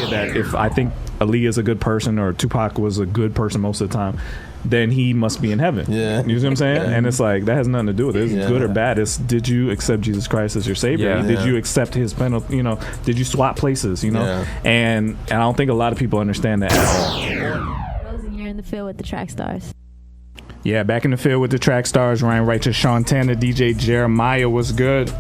idea that if I think Ali is a good person or Tupac was a good person most of the time, then he must be in heaven. Yeah. You know what I'm saying? And it's like, that has nothing to do with it. It's good or bad. It's, did you accept Jesus Christ as your savior? Yeah. Did you accept his penalty? You know, did you swap places? You know, and I don't think a lot of people understand that at all. You're in the field with the Trackstarz. Yeah, back in the field with the Trackstarz. Ryan Righteous, Sean Tanner, DJ Jeremiah. What's good?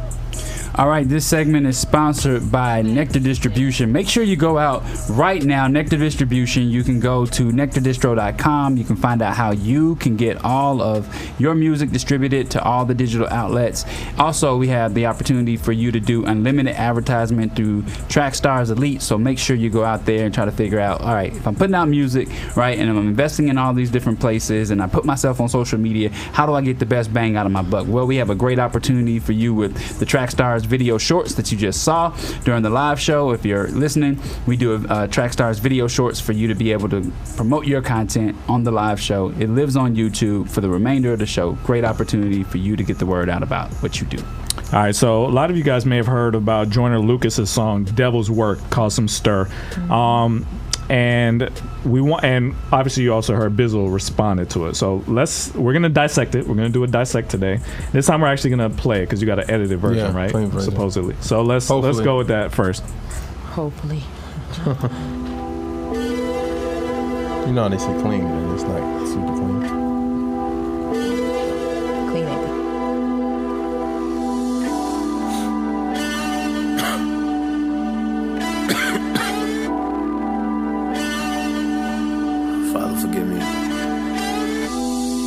All right, this segment is sponsored by Nectar Distribution. Make sure you go out right now, Nectar Distribution. You can go to nectardistro.com. You can find out how you can get all of your music distributed to all the digital outlets. Also, we have the opportunity for you to do unlimited advertisement through Trackstarz Elite. So make sure you go out there and try to figure out, all right, if I'm putting out music, right, and I'm investing in all these different places and I put myself on social media, how do I get the best bang out of my buck? Well, we have a great opportunity for you with the Trackstarz video shorts that you just saw during the live show. If you're listening, we do a Trackstarz video shorts for you to be able to promote your content on the live show. It lives on YouTube for the remainder of the show. Great opportunity for you to get the word out about what you do. All right, so a lot of you guys may have heard about Joyner Lucas's song "Devil's Work" caused some stir. And obviously you also heard Bizzle responded to it. So we're gonna dissect it. We're gonna do a dissect today. This time we're actually gonna play it because you got an edited version, right? Version. Supposedly. So let's go with that first. Hopefully. You know how they say clean, but it's not super clean. Clean it.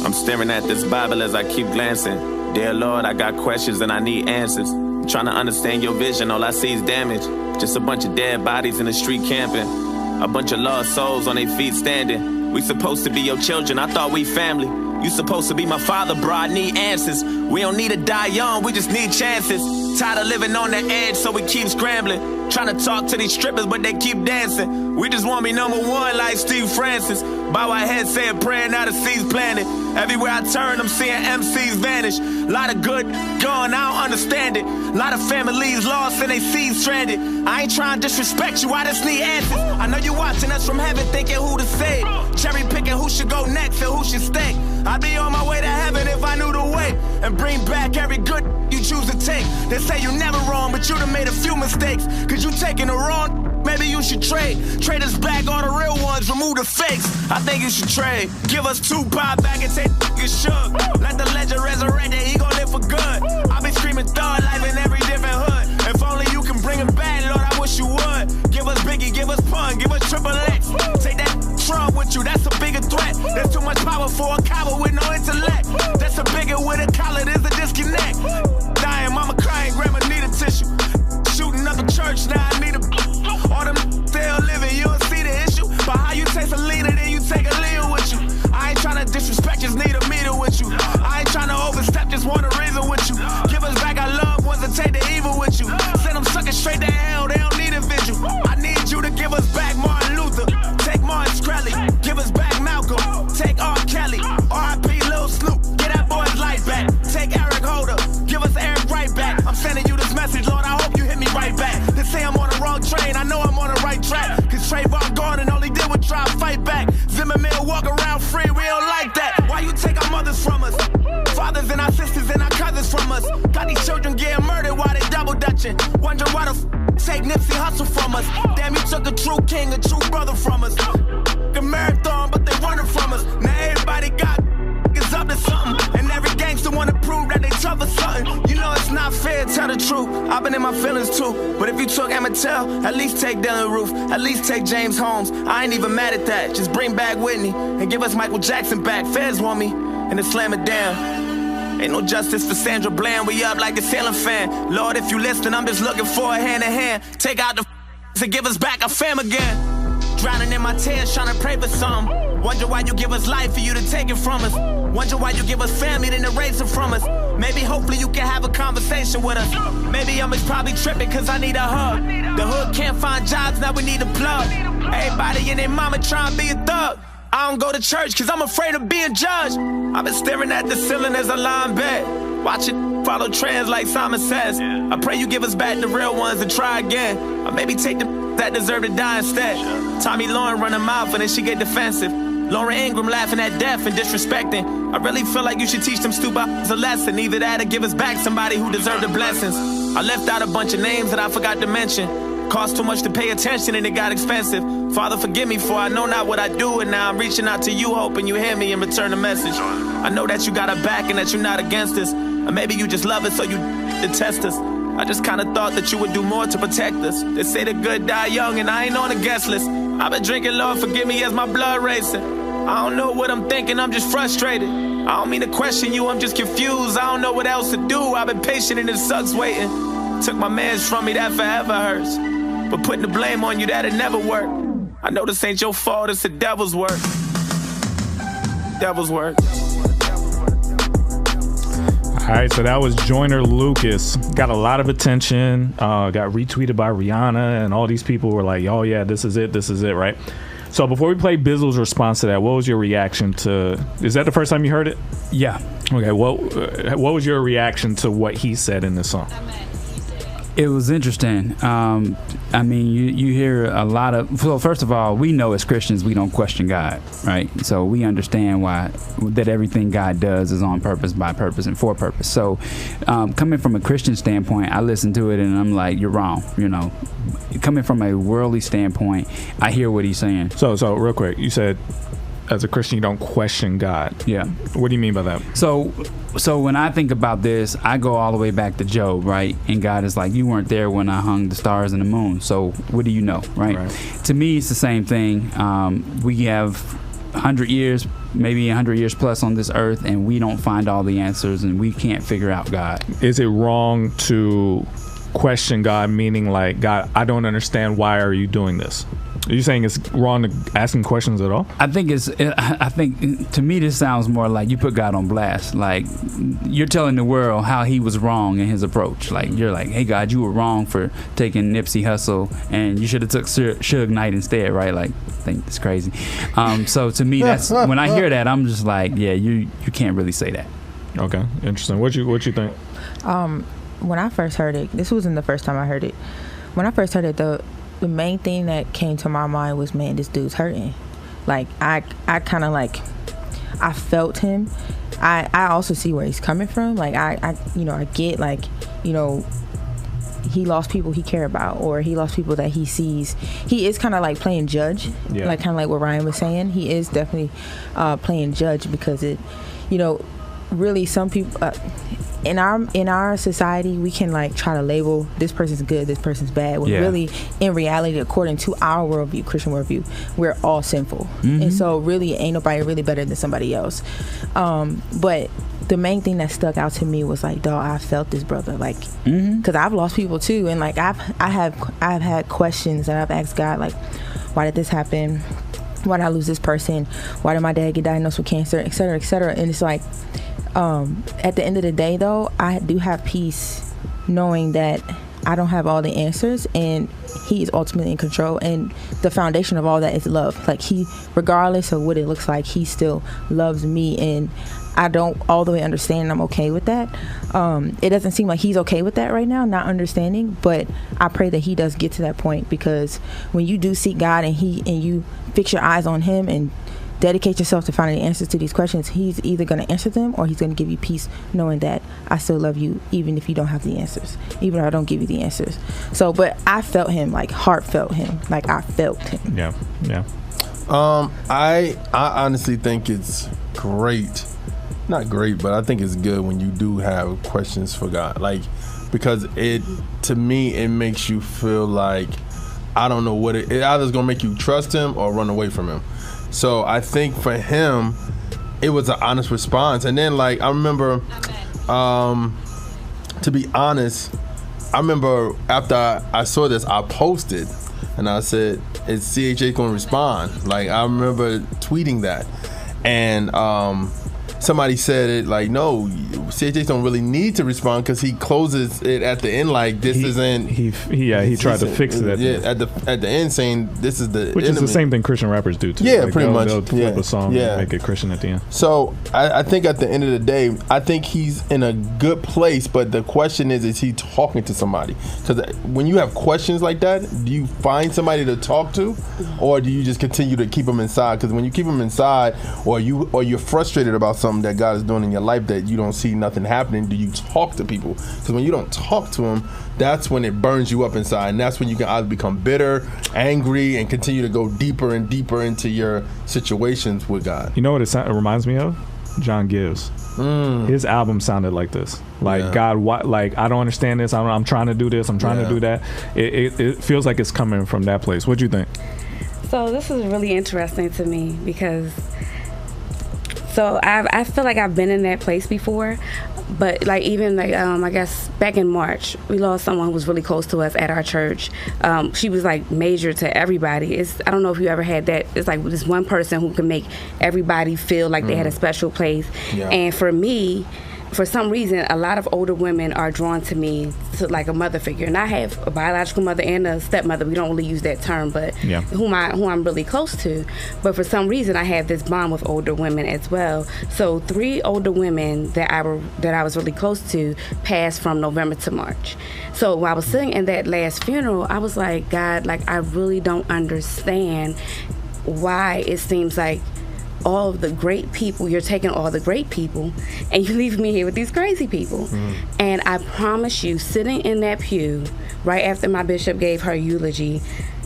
I'm staring at this Bible as I keep glancing. Dear Lord, I got questions and I need answers. I'm trying to understand your vision, all I see is damage. Just a bunch of dead bodies in the street camping. A bunch of lost souls on their feet standing. We supposed to be your children, I thought we family. You supposed to be my father, bro, I need answers. We don't need to die young, we just need chances. Tired of living on the edge, so we keep scrambling. Trying to talk to these strippers, but they keep dancing. We just want to be number one like Steve Francis. Bow our heads, say a prayer, now the seeds planted. Everywhere I turn, I'm seeing MCs vanish. Lot of good gone, I don't understand it. Lot of families lost and they seeds stranded. I ain't trying to disrespect you, I just need answers. I know you watching us from heaven thinking who to save. Cherry picking who should go next and who should stay. I'd be on my way to heaven if I knew the way. And bring back every good you choose to take. They say you never wrong, but you done made a few mistakes. Cause you taking the wrong, maybe you should trade. Trade us back all the real ones, remove the fakes. I think you should trade. Give us 2 pop back and take get shook. Let the legend resurrect it, he gon' live for good. I been screaming thug life in every different hood. If only you can bring it back, Lord, I wish you would. Give us Biggie, give us Pun, give us Triple X. Take that Trump with you, that's a bigger threat. There's too much power for a coward with no intellect. That's a bigger with a collar, there's a disconnect. Dying, mama crying, grandma need a tissue. Shooting up a church, now I need a. All them still living, you don't see the issue. But how you taste a leader, then you take a leader with you. I ain't tryna disrespect, just need a meter with you. I ain't tryna overstep, just want a reason with you. Give us back our loved ones and take the evil with you. Send them suckers straight to hell, they don't need a vigil. I need you to give us back Martin Luther. Take Martin Shkreli, give us back Malcolm. Take R. Kelly, R.I.P. Lil Snoop. Get that boy's life back. Take Eric Holder, give us Eric right back. I'm sending you this message, Lord, I hope you hit me right back. They say I'm on the wrong train, I know I'm on the right track. Cause Trayvon gone and all he did was try to fight back. Zimmerman walk around free, we don't like that. Why you take our mothers from us? Fathers and our sisters and our cousins from us. Got these children getting murdered while they double dutching. Wonder why the take Nipsey Hussle from us. Damn, he took a true king, a true brother from us. A marathon, but they running from us. Now everybody got is up to something. And every gangster wanna prove that they tough or something. You know it's not fair, tell the truth. I've been in my feelings too. But if you took Emmett Till, at least take Dylan Roof. At least take James Holmes. I ain't even mad at that. Just bring back Whitney and give us Michael Jackson back. Feds want me and then slam it down. Ain't no justice for Sandra Bland. We up like a ceiling fan. Lord, if you listen, I'm just looking for a hand in hand. Take out the to give us back our fam again. Drowning in my tears, trying to pray for something. Wonder why you give us life for you to take it from us. Wonder why you give us family then erase it from us. Maybe hopefully you can have a conversation with us. Maybe I'm just probably tripping cause I need a hug. The hood can't find jobs, now we need a plug. Everybody and their mama trying to be a thug. I don't go to church cause I'm afraid of being judged. I've been staring at the ceiling as I lie in bed. Watching follow trends like Simon says. I pray you give us back the real ones and try again. Or maybe take the that deserve to die instead. Tommy Lauren run her mouth and then she get defensive. Lauren Ingram laughing at death and disrespecting. I really feel like you should teach them stupid a lesson. Either that or give us back somebody who deserved the blessings. I left out a bunch of names that I forgot to mention. Cost too much to pay attention and it got expensive. Father, forgive me for I know not what I do, and now I'm reaching out to you hoping you hear me and return the message. I know that you got our back and that you're not against us. Or maybe you just love us so you detest us. I just kinda thought that you would do more to protect us. They say the good die young and I ain't on the guest list. I've been drinking, Lord, forgive me as my blood racing. I don't know what I'm thinking, I'm just frustrated. I don't mean to question you, I'm just confused. I don't know what else to do, I've been patient and it sucks waiting. Took my mans from me, that forever hurts. But putting the blame on you, that'll never work. I know this ain't your fault, it's the devil's work. Devil's work. All right, so that was Joyner Lucas. Got a lot of attention. Got retweeted by Rihanna, and all these people were like, "Oh yeah, this is it, right?" So before we play Bizzle's response to that, what was your reaction to? Is that the first time you heard it? Yeah. Okay. What was your reaction to what he said in the song? It was interesting. I mean, you hear a lot of. Well, first of all, we know as Christians we don't question God, right? So we understand that everything God does is on purpose, by purpose, and for purpose. So, coming from a Christian standpoint, I listen to it and I'm like, you're wrong. You know, coming from a worldly standpoint, I hear what he's saying. So real quick, you said, as a Christian, you don't question God. Yeah. What do you mean by that? So when I think about this, I go all the way back to Job, right? And God is like, you weren't there when I hung the stars and the moon. So what do you know, right? To me, it's the same thing. We have 100 years, maybe 100 years plus on this earth, and we don't find all the answers, and we can't figure out God. Is it wrong to question God, meaning like, God, I don't understand, why are you doing this? Are you saying it's wrong to ask him questions at all? I think to me this sounds more like you put God on blast. Like you're telling the world how he was wrong in his approach. Like you're like, hey God, you were wrong for taking Nipsey Hussle, and you should have took Suge Knight instead, right? Like I think it's crazy. So to me, that's when I hear that, I'm just like, yeah, you can't really say that. Okay, interesting. What you think? When I first heard it, this wasn't the first time I heard it. When I first heard it, the main thing that came to my mind was, man, this dude's hurting. Like I kind of like, I felt him. I also see where he's coming from. Like I get like, he lost people he cared about, or he lost people that he sees. He is kind of like playing judge, like kind of like what Ryan was saying. He is definitely playing judge because it, really some people. In our society, we can like try to label this person's good, this person's bad. When really, in reality, according to our worldview, Christian worldview, we're all sinful, and so really, ain't nobody really better than somebody else. But the main thing that stuck out to me was like, dog, I felt this brother, like, because I've lost people too, and like I've had questions that I've asked God, like, why did this happen? Why did I lose this person? Why did my dad get diagnosed with cancer, et cetera, et cetera? And it's like, at the end of the day, though, I do have peace knowing that I don't have all the answers, and he is ultimately in control. And the foundation of all that is love. Like he, regardless of what it looks like, he still loves me, and I don't all the way understand, and I'm okay with that. It doesn't seem like he's okay with that right now, not understanding, but I pray that he does get to that point, because when you do seek God and you fix your eyes on him and dedicate yourself to finding the answers to these questions, he's either going to answer them or he's going to give you peace knowing that I still love you even if you don't have the answers, even if I don't give you the answers. So, but I felt him, like heartfelt him, like I felt him. Yeah. I honestly think it's great. Not great, but I think it's good when you do have questions for God. Like, because to me, it makes you feel like, I don't know what it either is going to make you trust him or run away from him. So I think for him, it was an honest response. And then, like, I remember, to be honest, I remember after I saw this, I posted, and I said, is CHH going to respond? Like, I remember tweeting that. And somebody said it, like, no, CJ don't really need to respond because he closes it at the end like this isn't. He tried to fix it at the end saying this is the which enemy. is the same thing Christian rappers do too. Yeah, like pretty much. They'll flip a song and make it Christian at the end. So I think at the end of the day, I think he's in a good place. But the question is he talking to somebody? Because when you have questions like that, do you find somebody to talk to, or do you just continue to keep them inside? Because when you keep them inside, or you're frustrated about something that God is doing in your life that you don't see nothing happening, do you talk to people? Because when you don't talk to them, that's when it burns you up inside, and that's when you can either become bitter, angry, and continue to go deeper and deeper into your situations with God. You know what it reminds me of? John Gibbs. His album sounded like this. Like, God, what? Like, I don't understand this. I'm trying to do this. I'm trying to do that. It feels like it's coming from that place. What do you think? So this is really interesting to me because I feel like I've been in that place before, but like even like I guess back in March we lost someone who was really close to us at our church. She was like major to everybody. I don't know if you ever had that. It's like this one person who can make everybody feel like they had a special place. And for me, for some reason, a lot of older women are drawn to me to like a mother figure, and I have a biological mother and a stepmother. We don't really use that term, but who I'm really close to. But for some reason, I have this bond with older women as well. So 3 older women that I was really close to passed from November to March. So while I was sitting in that last funeral, I was like, God, like I really don't understand why it seems like all of the great people, you're taking all the great people and you leave me here with these crazy people. And I promise you, sitting in that pew right after my bishop gave her eulogy,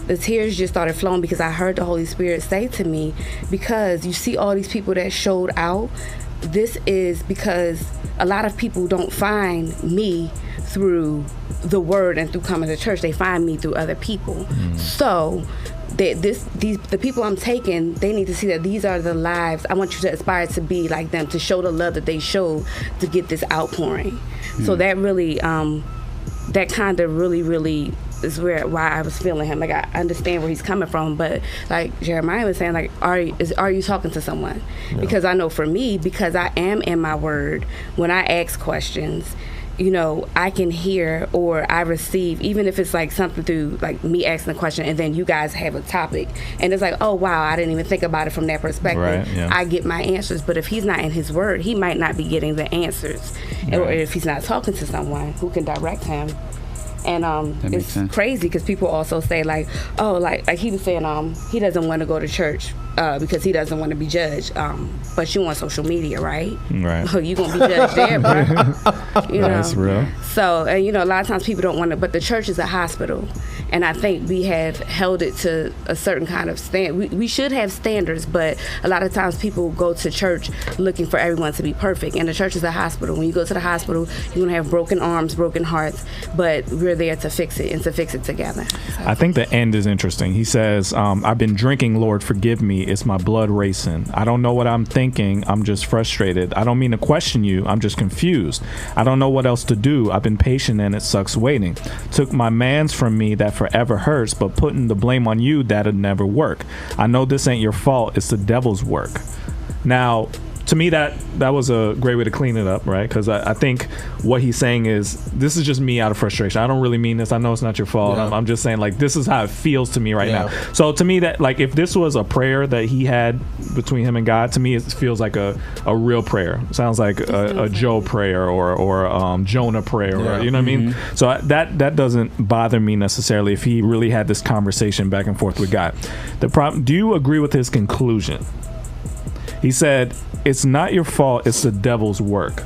the tears just started flowing because I heard the Holy Spirit say to me, because you see all these people that showed out, this is because a lot of people don't find me through the word and through coming to church. They find me through other people. So the people I'm taking, they need to see that these are the lives. I want you to aspire to be like them, to show the love that they showed, to get this outpouring. So that really, that kind of really is why I was feeling him. Like I understand where he's coming from, but like Jeremiah was saying, like are you talking to someone? Because I know for me, because I am in my word, when I ask questions, you know, I can hear or I receive, even if it's like something through like me asking a question and then you guys have a topic and it's like, oh wow, I didn't even think about it from that perspective. Right, I get my answers. But if he's not in his word, he might not be getting the answers. Or if he's not talking to someone who can direct him. And it's crazy because people also say like, oh, like he was saying he doesn't want to go to church because he doesn't want to be judged. But you on social media, right? Right. Oh, you gonna be judged there, bro. You know? That's real. So, and you know, a lot of times people don't want to, but the church is a hospital. And I think we have held it to a certain kind of stand. We should have standards, but a lot of times people go to church looking for everyone to be perfect. And the church is a hospital. When you go to the hospital, you're going to have broken arms, broken hearts, but we're there to fix it and to fix it together. So. I think the end is interesting. He says, I've been drinking, Lord, forgive me. It's my blood racing. I don't know what I'm thinking. I'm just frustrated. I don't mean to question you. I'm just confused. I don't know what else to do. I've been patient and it sucks waiting. Took my mans from me that forever hurts, but putting the blame on you, that'd never work. I know this ain't your fault. It's the devil's work. Now, to me, that was a great way to clean it up, right? Because I think what he's saying is, this is just me out of frustration. I don't really mean this. I know it's not your fault. Yeah. I'm just saying, like, this is how it feels to me right now. So to me, that, like, if this was a prayer that he had between him and God, to me, it feels like a real prayer. It sounds like a Job prayer or Jonah prayer. Or, you know what I mean? So that doesn't bother me necessarily if he really had this conversation back and forth with God. The problem, do you agree with his conclusion? He said, it's not your fault, it's the devil's work.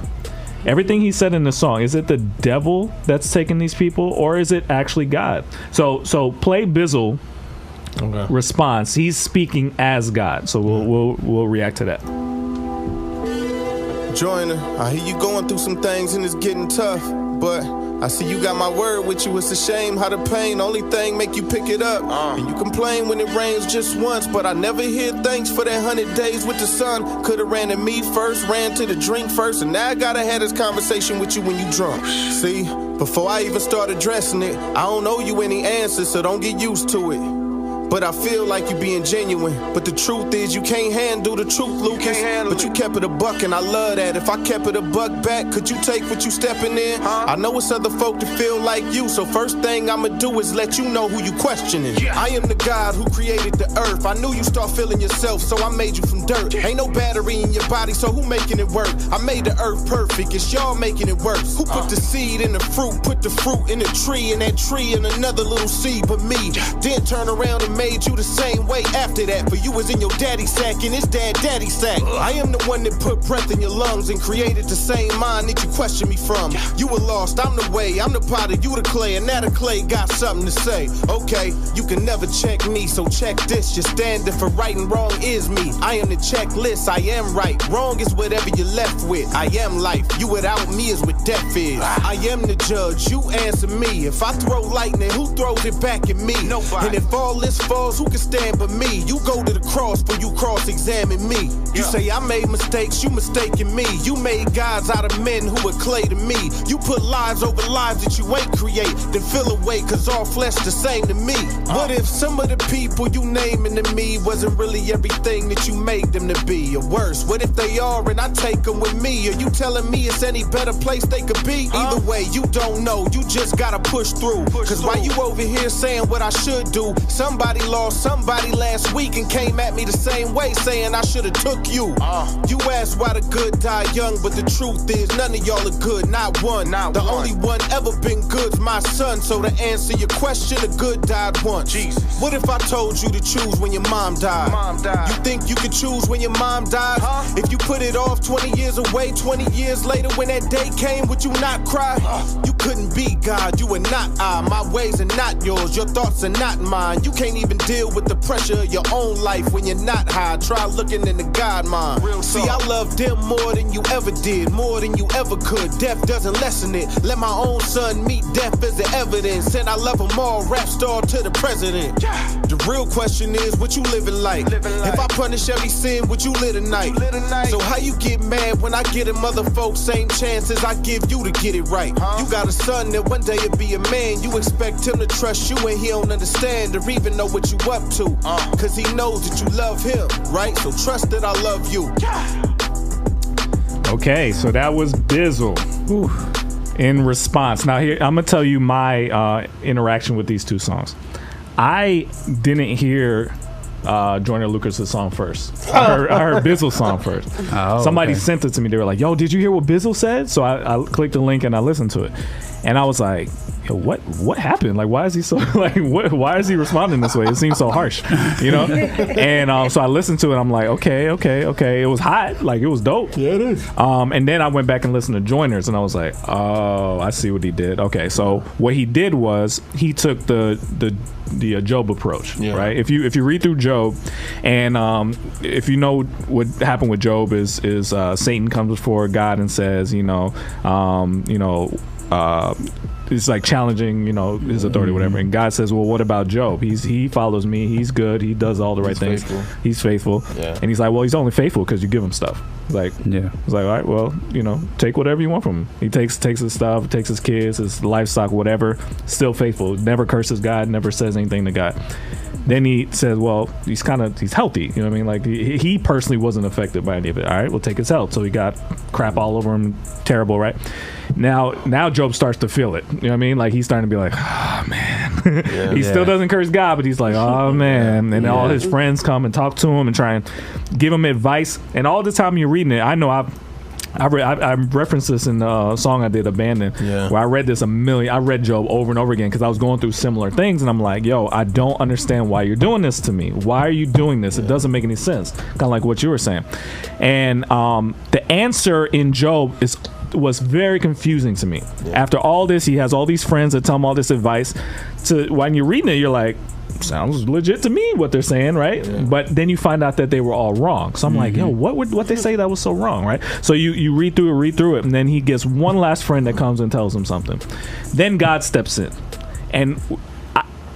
Everything he said in the song, is it the devil that's taking these people, or is it actually God? So play Bizzle response. He's speaking as God. So we'll react to that. Joyner, I hear you going through some things and it's getting tough, but I see you got my word with you. It's a shame how the pain only thing make you pick it up. And you complain when it rains just once, but I never hear thanks for that 100 days with the sun. Could've ran to me first, ran to the drink first, and now I gotta have this conversation with you when you drunk. See, before I even start addressing it, I don't owe you any answers, so don't get used to it. but I feel like you being genuine. But the truth is you can't handle the truth, Lucas. But you kept it a buck and I love that. If I kept it a buck back, could you take what you stepping in? I know it's other folk that feel like you, so first thing I'ma do is let you know who you questioning. I am the God who created the earth. I knew you start feeling yourself, so I made you from dirt. Ain't no battery in your body, so who making it work? I made the earth perfect, it's y'all making it worse. Who put the seed in the fruit, put the fruit in the tree, and that tree in another little seed but me? Then turn around and made you the same way after that. For you was in your daddy's sack and his daddy's sack. I am the one that put breath in your lungs and created the same mind that you question me from. You were lost, I'm the way, I'm the potter, you the clay, and now the clay got something to say. Okay, you can never check me, so check this. Your standard for right and wrong is me. I am the checklist, I am right. Wrong is whatever you're left with. I am life, you without me is what death is. I am the judge, you answer me. If I throw lightning, who throws it back at me? Nobody. And if all this falls, who can stand but me? You go to the cross, but you cross-examine me. You say I made mistakes, you mistaken me. You made gods out of men who were clay to me. You put lives over lives that you ain't create, then fill away, cause all flesh the same to me. What if some of the people you naming to me wasn't really everything that you made them to be? Or worse, what if they are and I take them with me? Are you telling me it's any better place they could be? Either way, you don't know, you just gotta push through. Cause while you over here saying what I should do, somebody lost somebody last week and came at me the same way saying I should've took you. You asked why the good die young, but the truth is none of y'all are good, not one. The only one ever been good's my son. So to answer your question, the good died once. Jesus. What if I told you to choose when your mom died? You think you could choose when your mom died? If you put it off 20 years away, 20 years later when that day came, would you not cry? You couldn't be God, you are not I. My ways are not yours, your thoughts are not mine. You can't even deal with the pressure of your own life when you're not high. Try looking in the God mind. See, I love them more than you ever did, more than you ever could. Death doesn't lessen it. Let my own son meet death as the evidence. And I love them all, rap star to the president. The real question is, what you living like? If I punish every sin, would you live tonight? So how you get mad when I get them other folks same chances I give you to get it right? You got a son that one day will be a man. You expect him to trust you and he don't understand or even know what you up to. Cause he knows that you love him, right? So trust that I love you. Okay, so that was Bizzle. In response. Now here, I'm gonna tell you my interaction with these two songs. I didn't hear Joyner Lucas' song first. I heard Bizzle's song first. Somebody sent it to me. They were like, yo, did you hear what Bizzle said? So I clicked the link and I listened to it. And I was like, yo, what happened? Like, why is he so, like, why is he responding this way? It seems so harsh, you know? And so I listened to it. I'm like, okay. It was hot. Like, it was dope. Yeah, it is. And then I went back and listened to Joyner's and I was like, oh, I see what he did. Okay, so what he did was he took the Job approach, right? If you read through Job, and if you know what happened with Job is Satan comes before God and says, it's like challenging, his authority, whatever. And God says, well, what about Job? He follows me. He's good. He does all the right things. He's faithful. Yeah. And he's like, well, he's only faithful because you give him stuff. Like, yeah. He's like, all right, well, take whatever you want from him. He takes his stuff, takes his kids, his livestock, whatever. Still faithful. Never curses God. Never says anything to God. Then he says, well, he's healthy. You know what I mean? Like, he personally wasn't affected by any of it. All right, we'll take his health. So he got crap all over him. Terrible, right? Now Job starts to feel it. You know what I mean? Like, he's starting to be like, oh, man. He still doesn't curse God, but he's like, oh, man. And all his friends come and talk to him and try and give him advice. And all the time you're reading it, I know I referenced this in the song I did, Abandon, where I read I read Job over and over again because I was going through similar things, and I'm like, yo, I don't understand why you're doing this to me. Why are you doing this? It doesn't make any sense. Kind of like what you were saying. And the answer in Job was very confusing to me. After all this, he has all these friends that tell him all this advice. When you're reading it, you're like, sounds legit to me what they're saying, right? But then you find out that they were all wrong. So I'm like, yo, what they say that was so wrong, right? So you read through it, and then he gets one last friend that comes and tells him something. Then God steps in, and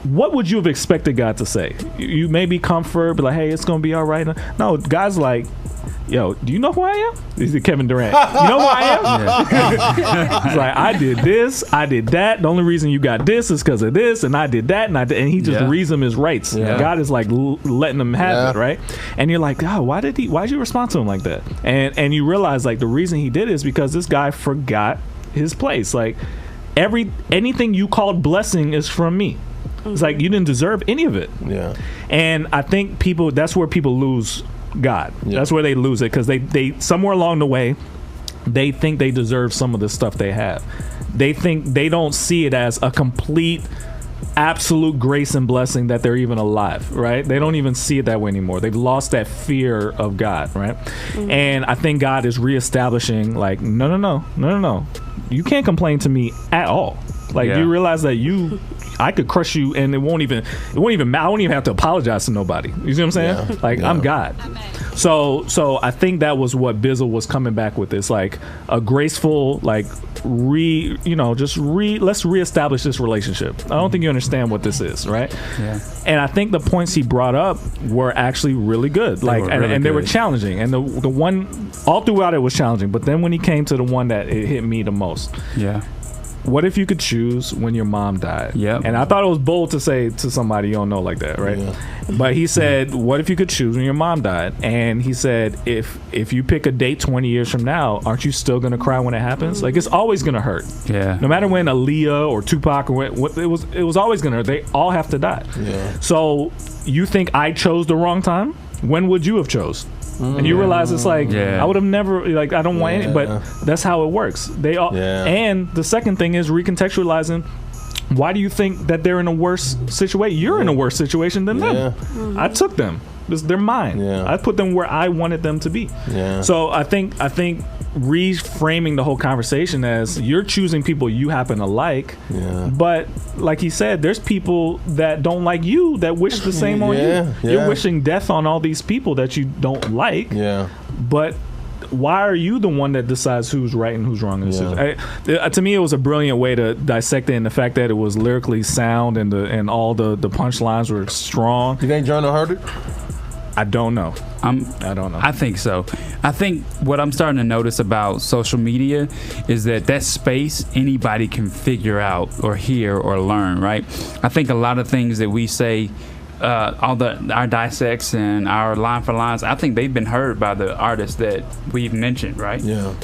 what would you have expected God to say? You maybe comfort, be like, hey, it's gonna be all right. No, God's like, yo, do you know who I am? He's Kevin Durant. You know who I am? He's like, I did this, I did that. The only reason you got this is because of this, and I did that, and he just reads him his rights. Yeah. God is like letting him have it, right? And you're like, oh, why'd you respond to him like that? And you realize like the reason he did it is because this guy forgot his place. Like anything you called blessing is from me. It's like you didn't deserve any of it. Yeah. And I think that's where people lose God. Yeah. That's where they lose it, because they somewhere along the way they think they deserve some of the stuff they have. They think they don't see it as a complete absolute grace and blessing that they're even alive, right? They don't even see it that way anymore. They've lost that fear of God, right? And I think God is reestablishing like, no. You can't complain to me at all. Like you realize that I could crush you and it won't even I won't even have to apologize to nobody. You see what I'm saying? Yeah. Like I'm God. So I think that was what Bizzle was coming back with. It's like a graceful, like let's reestablish this relationship. I don't think you understand what this is, right? Yeah. And I think the points he brought up were actually really good. They were challenging. And the one all throughout it was challenging. But then when he came to the one that it hit me the most. Yeah. What if you could choose when your mom died? Yeah. And I thought it was bold to say to somebody you don't know like that, right? Yeah. But he said, what if you could choose when your mom died? And he said, if you pick a date 20 years from now, aren't you still going to cry when it happens? Like, it's always going to hurt. Yeah. No matter when Aaliyah or Tupac or it was always going to hurt. They all have to die. Yeah. So you think I chose the wrong time? When would you have chose? And you realize it's like I would have never like I don't want any, but that's how it works. They all and the second thing is recontextualizing. Why do you think that they're in a worse situation? You're in a worse situation than them. I took them. They're mine. I put them where I wanted them to be. So I think reframing the whole conversation as you're choosing people you happen to like, but like he said, there's people that don't like you that wish the same on you. You're wishing death on all these people that you don't like. But why are you the one that decides who's right and who's wrong in this situation? To me, it was a brilliant way to dissect it, and the fact that it was lyrically sound and all the punchlines were strong. You think Joyner heard it? I don't know. I don't know. I think so. I think what I'm starting to notice about social media is that space anybody can figure out or hear or learn, right? I think a lot of things that we say, our dissects and our line for lines, I think they've been heard by the artists that we've mentioned, right? Yeah.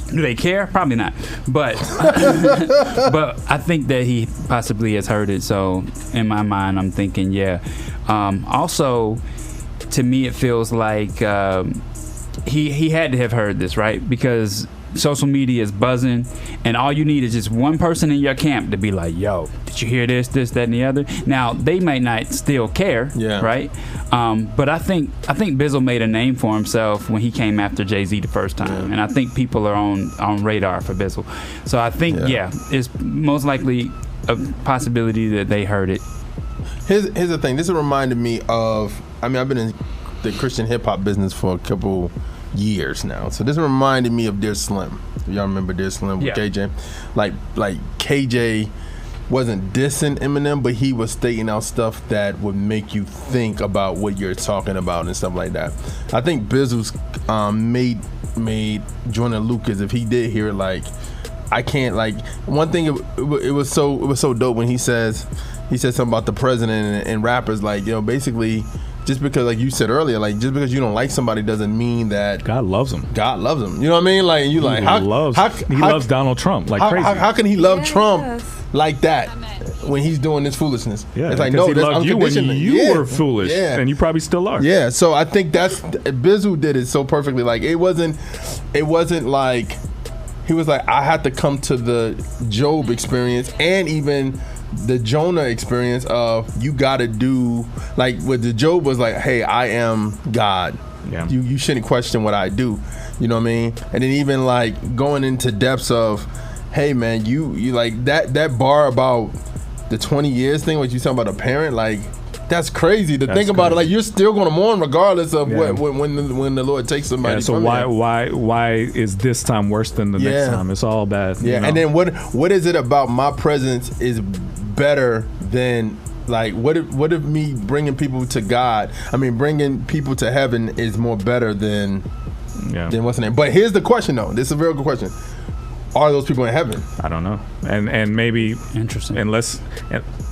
Do they care? Probably not. But but I think that he possibly has heard it. So in my mind, I'm thinking, also, to me, it feels like he had to have heard this, right? Because social media is buzzing, and all you need is just one person in your camp to be like, yo, did you hear this, that, and the other? Now, they might not still care, right? But I think Bizzle made a name for himself when he came after Jay-Z the first time, and I think people are on radar for Bizzle. So I think, it's most likely a possibility that they heard it. Here's the thing. This reminded me of, I've been in the Christian hip-hop business for a couple years now. So this reminded me of Dear Slim. Y'all remember Dear Slim with KJ? Like KJ wasn't dissing Eminem, but he was stating out stuff that would make you think about what you're talking about and stuff like that. I think Bizzle's made Joyner Lucas, if he did hear it, like, I can't, like, one thing, it was so dope when he said something about the president and rappers, like, basically, just because, like you said earlier, like, just because you don't like somebody doesn't mean that God loves them. God loves them. You know what I mean? Like, you like, he loves Donald Trump like crazy. How can he love Trump like that when he's doing this foolishness? Yeah, it's like, no, he loved you when you were foolish, and you probably still are. Yeah, so I think Bizzle did it so perfectly. Like, it wasn't like he was like, I had to come to the Job experience and even the Jonah experience of you gotta do, like, what the Job was like, hey, I am God. Yeah. You shouldn't question what I do. You know what I mean? And then even like going into depths of, hey man, you like that bar about the 20 years thing, what you talking about a parent, like, that's crazy to think about it. Like, you're still going to mourn regardless of when the Lord takes somebody. Yeah, so why is this time worse than the next time? It's all bad. Yeah, and then what is it about my presence is better than, like, what if me bringing people to God? I mean, bringing people to heaven is more better than then what's the name? But here's the question, though. This is a very good question. Are those people in heaven? I don't know, and maybe interesting. Unless,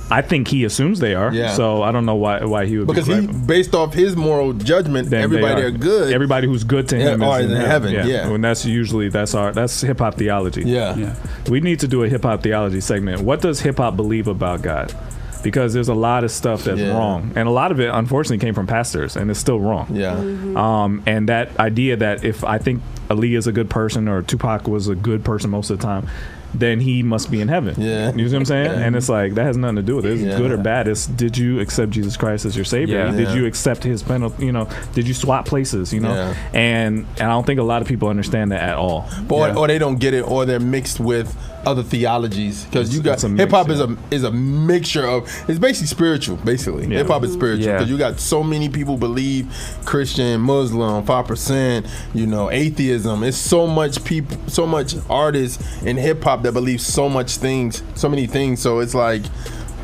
I think he assumes they are. Yeah. So I don't know why he would. Because be he, based off his moral judgment, then everybody are good. Everybody who's good to him are is in heaven. Yeah. And that's usually that's hip hop theology. Yeah. We need to do a hip hop theology segment. What does hip hop believe about God? Because there's a lot of stuff that's wrong, and a lot of it unfortunately came from pastors, and it's still wrong. Yeah. And that idea that if I think Ali is a good person or Tupac was a good person most of the time, then he must be in heaven. Yeah. You see what I'm saying? And it's like, that has nothing to do with it. It's good or bad. It's, did you accept Jesus Christ as your Savior? Yeah. Did you accept his penalty? Did you swap places? And I don't think a lot of people understand that at all. Or they don't get it, or they're mixed with other theologies, because you got hip hop is a mixture of, it's basically spiritual. Basically, hip hop is spiritual, because you got so many people believe Christian, Muslim, 5%, atheism. It's so much people, so much artists in hip hop that believe so many things. So it's like,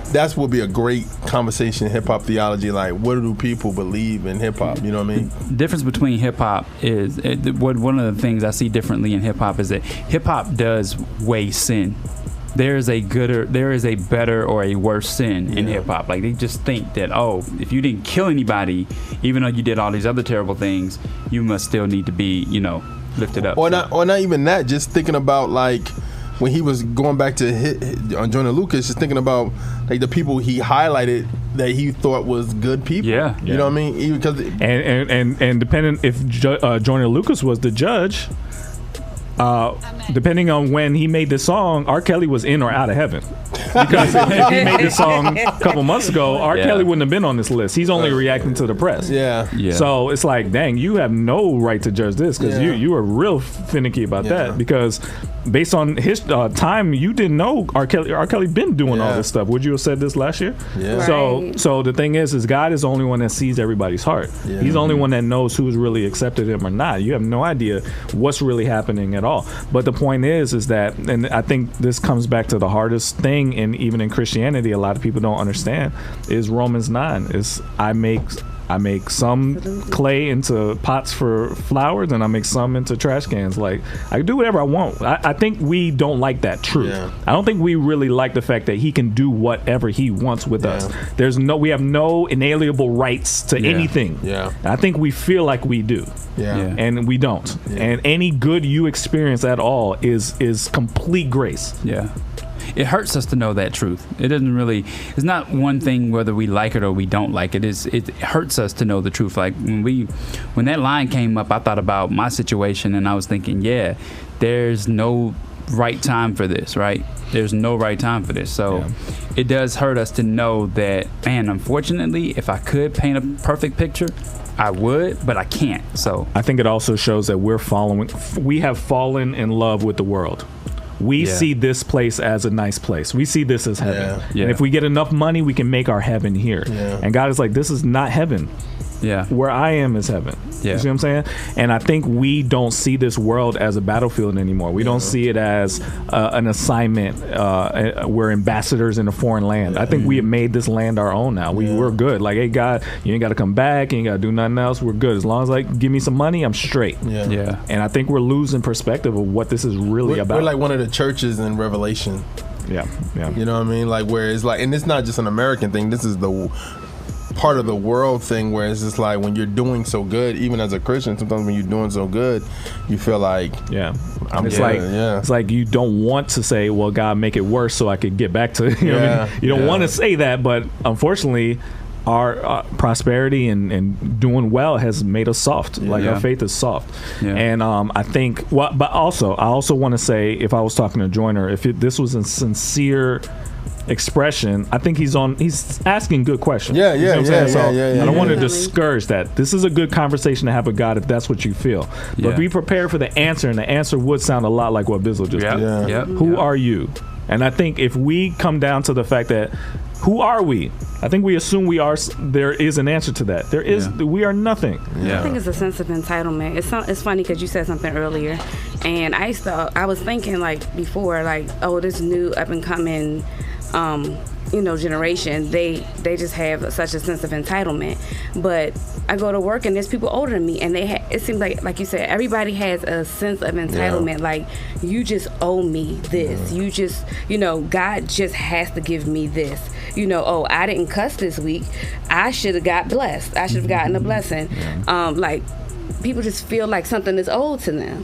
that's would be a great conversation in hip hop theology. Like, what do people believe in hip hop? You know what I mean? The difference between hip hop is one of the things I see differently in hip hop is that hip hop does weigh sin. There is a better or a worse sin in hip hop. Like, they just think that, if you didn't kill anybody, even though you did all these other terrible things, you must still need to be, lifted up. Or not even that. Just thinking about, like, when he was going back to on Joyner Lucas, just thinking about like the people he highlighted that he thought was good people. You know what I mean? Because and depending if Joyner Lucas was the judge, depending on when he made this song, R. Kelly was in or out of heaven. Because if he made this song a couple months ago, R. Kelly wouldn't have been on this list. He's only reacting to the press. So it's like, dang, you have no right to judge this, because you are real finicky about that. Because based on his time, you didn't know R. Kelly been doing all this stuff. Would you have said this last year? So the thing is God is the only one that sees everybody's heart. He's the only one that knows who's really accepted him or not. You have no idea what's really happening at all. But the point is that, and I think this comes back to the hardest thing, and even in Christianity, a lot of people don't understand, is Romans 9. Is I make some clay into pots for flowers, and I make some into trash cans. Like, I do whatever I want. I think we don't like that truth. I don't think we really like the fact that he can do whatever he wants with us. We have no inalienable rights to anything. I think we feel like we do. And we don't. And any good you experience at all is complete grace. It hurts us to know that truth. It's not one thing whether we like it or we don't like it. It hurts us to know the truth. Like when that line came up, I thought about my situation, and I was thinking, there's no right time for this, right? There's no right time for this. So it does hurt us to know that, man, unfortunately, if I could paint a perfect picture, I would, but I can't. So I think it also shows that we have fallen in love with the world. We see this place as a nice place. We see this as heaven. And if we get enough money, we can make our heaven here. And God is like, this is not heaven. Where I am is heaven. You see what I'm saying? And I think we don't see this world as a battlefield anymore. We don't see it as an assignment. We're ambassadors in a foreign land. I think we have made this land our own now. We're good. Like, hey, God, you ain't got to come back. You ain't got to do nothing else. We're good. As long as, like, give me some money, I'm straight. And I think we're losing perspective of what this is really about. We're like one of the churches in Revelation. You know what I mean? Like, where it's like, and it's not just an American thing. This is the part of the world thing, where it's just like, when you're doing so good, even as a Christian, sometimes when you're doing so good, you feel like it's like you don't want to say, well, God, make it worse so I could get back to you know what I mean? You don't want to say that, but unfortunately our prosperity and doing well has made us soft. Like, our faith is soft. And I think but I also want to say, if I was talking to Joyner, if this was a sincere expression, I think he's asking good questions. I don't want to discourage that. This is a good conversation to have with God if that's what you feel. But be prepared for the answer, and the answer would sound a lot like what Bizzle just did. Who are you? And I think if we come down to the fact that, who are we? I think we assume we are. There is an answer to that. There is. We are nothing. I think it's a sense of entitlement. It's funny because you said something earlier, and I was thinking, like, before, like, oh, this new up and coming generation, they just have such a sense of entitlement. But I go to work and there's people older than me, and it seems like you said, everybody has a sense of entitlement. Like, you just owe me this. You just, God just has to give me this. I didn't cuss this week. I should have got blessed. I should have gotten a blessing. People just feel like something is owed to them.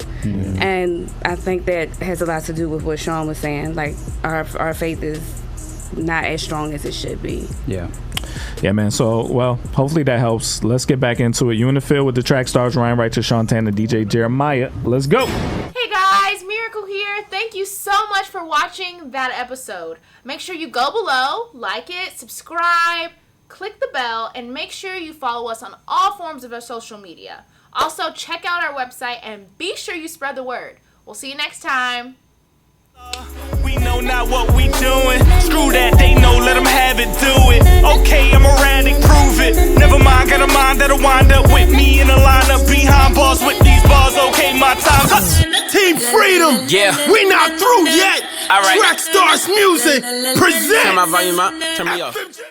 And I think that has a lot to do with what Sean was saying. Like, our faith is not as strong as it should be. Yeah, man. So, well, hopefully that helps. Let's get back into it. You in the field with the Trackstarz, Ryan Wright to Sean Tan and DJ Jeremiah. Let's go. Hey guys, Miracle here. Thank you so much for watching that episode. Make sure you go below, like it, subscribe, click the bell, and make sure you follow us on all forms of our social media. Also, check out our website and be sure you spread the word. We'll see you next time. We know not what we doing. Screw that, they know, let them have it, do it. Okay, I'm erratic, prove it. Never mind, got a mind that'll wind up with me in a lineup behind bars with these bars. Okay, my time's up. Team Freedom. Yeah. We not through yet. All right. Trackstarz Music presents. Turn my volume up. Turn me off.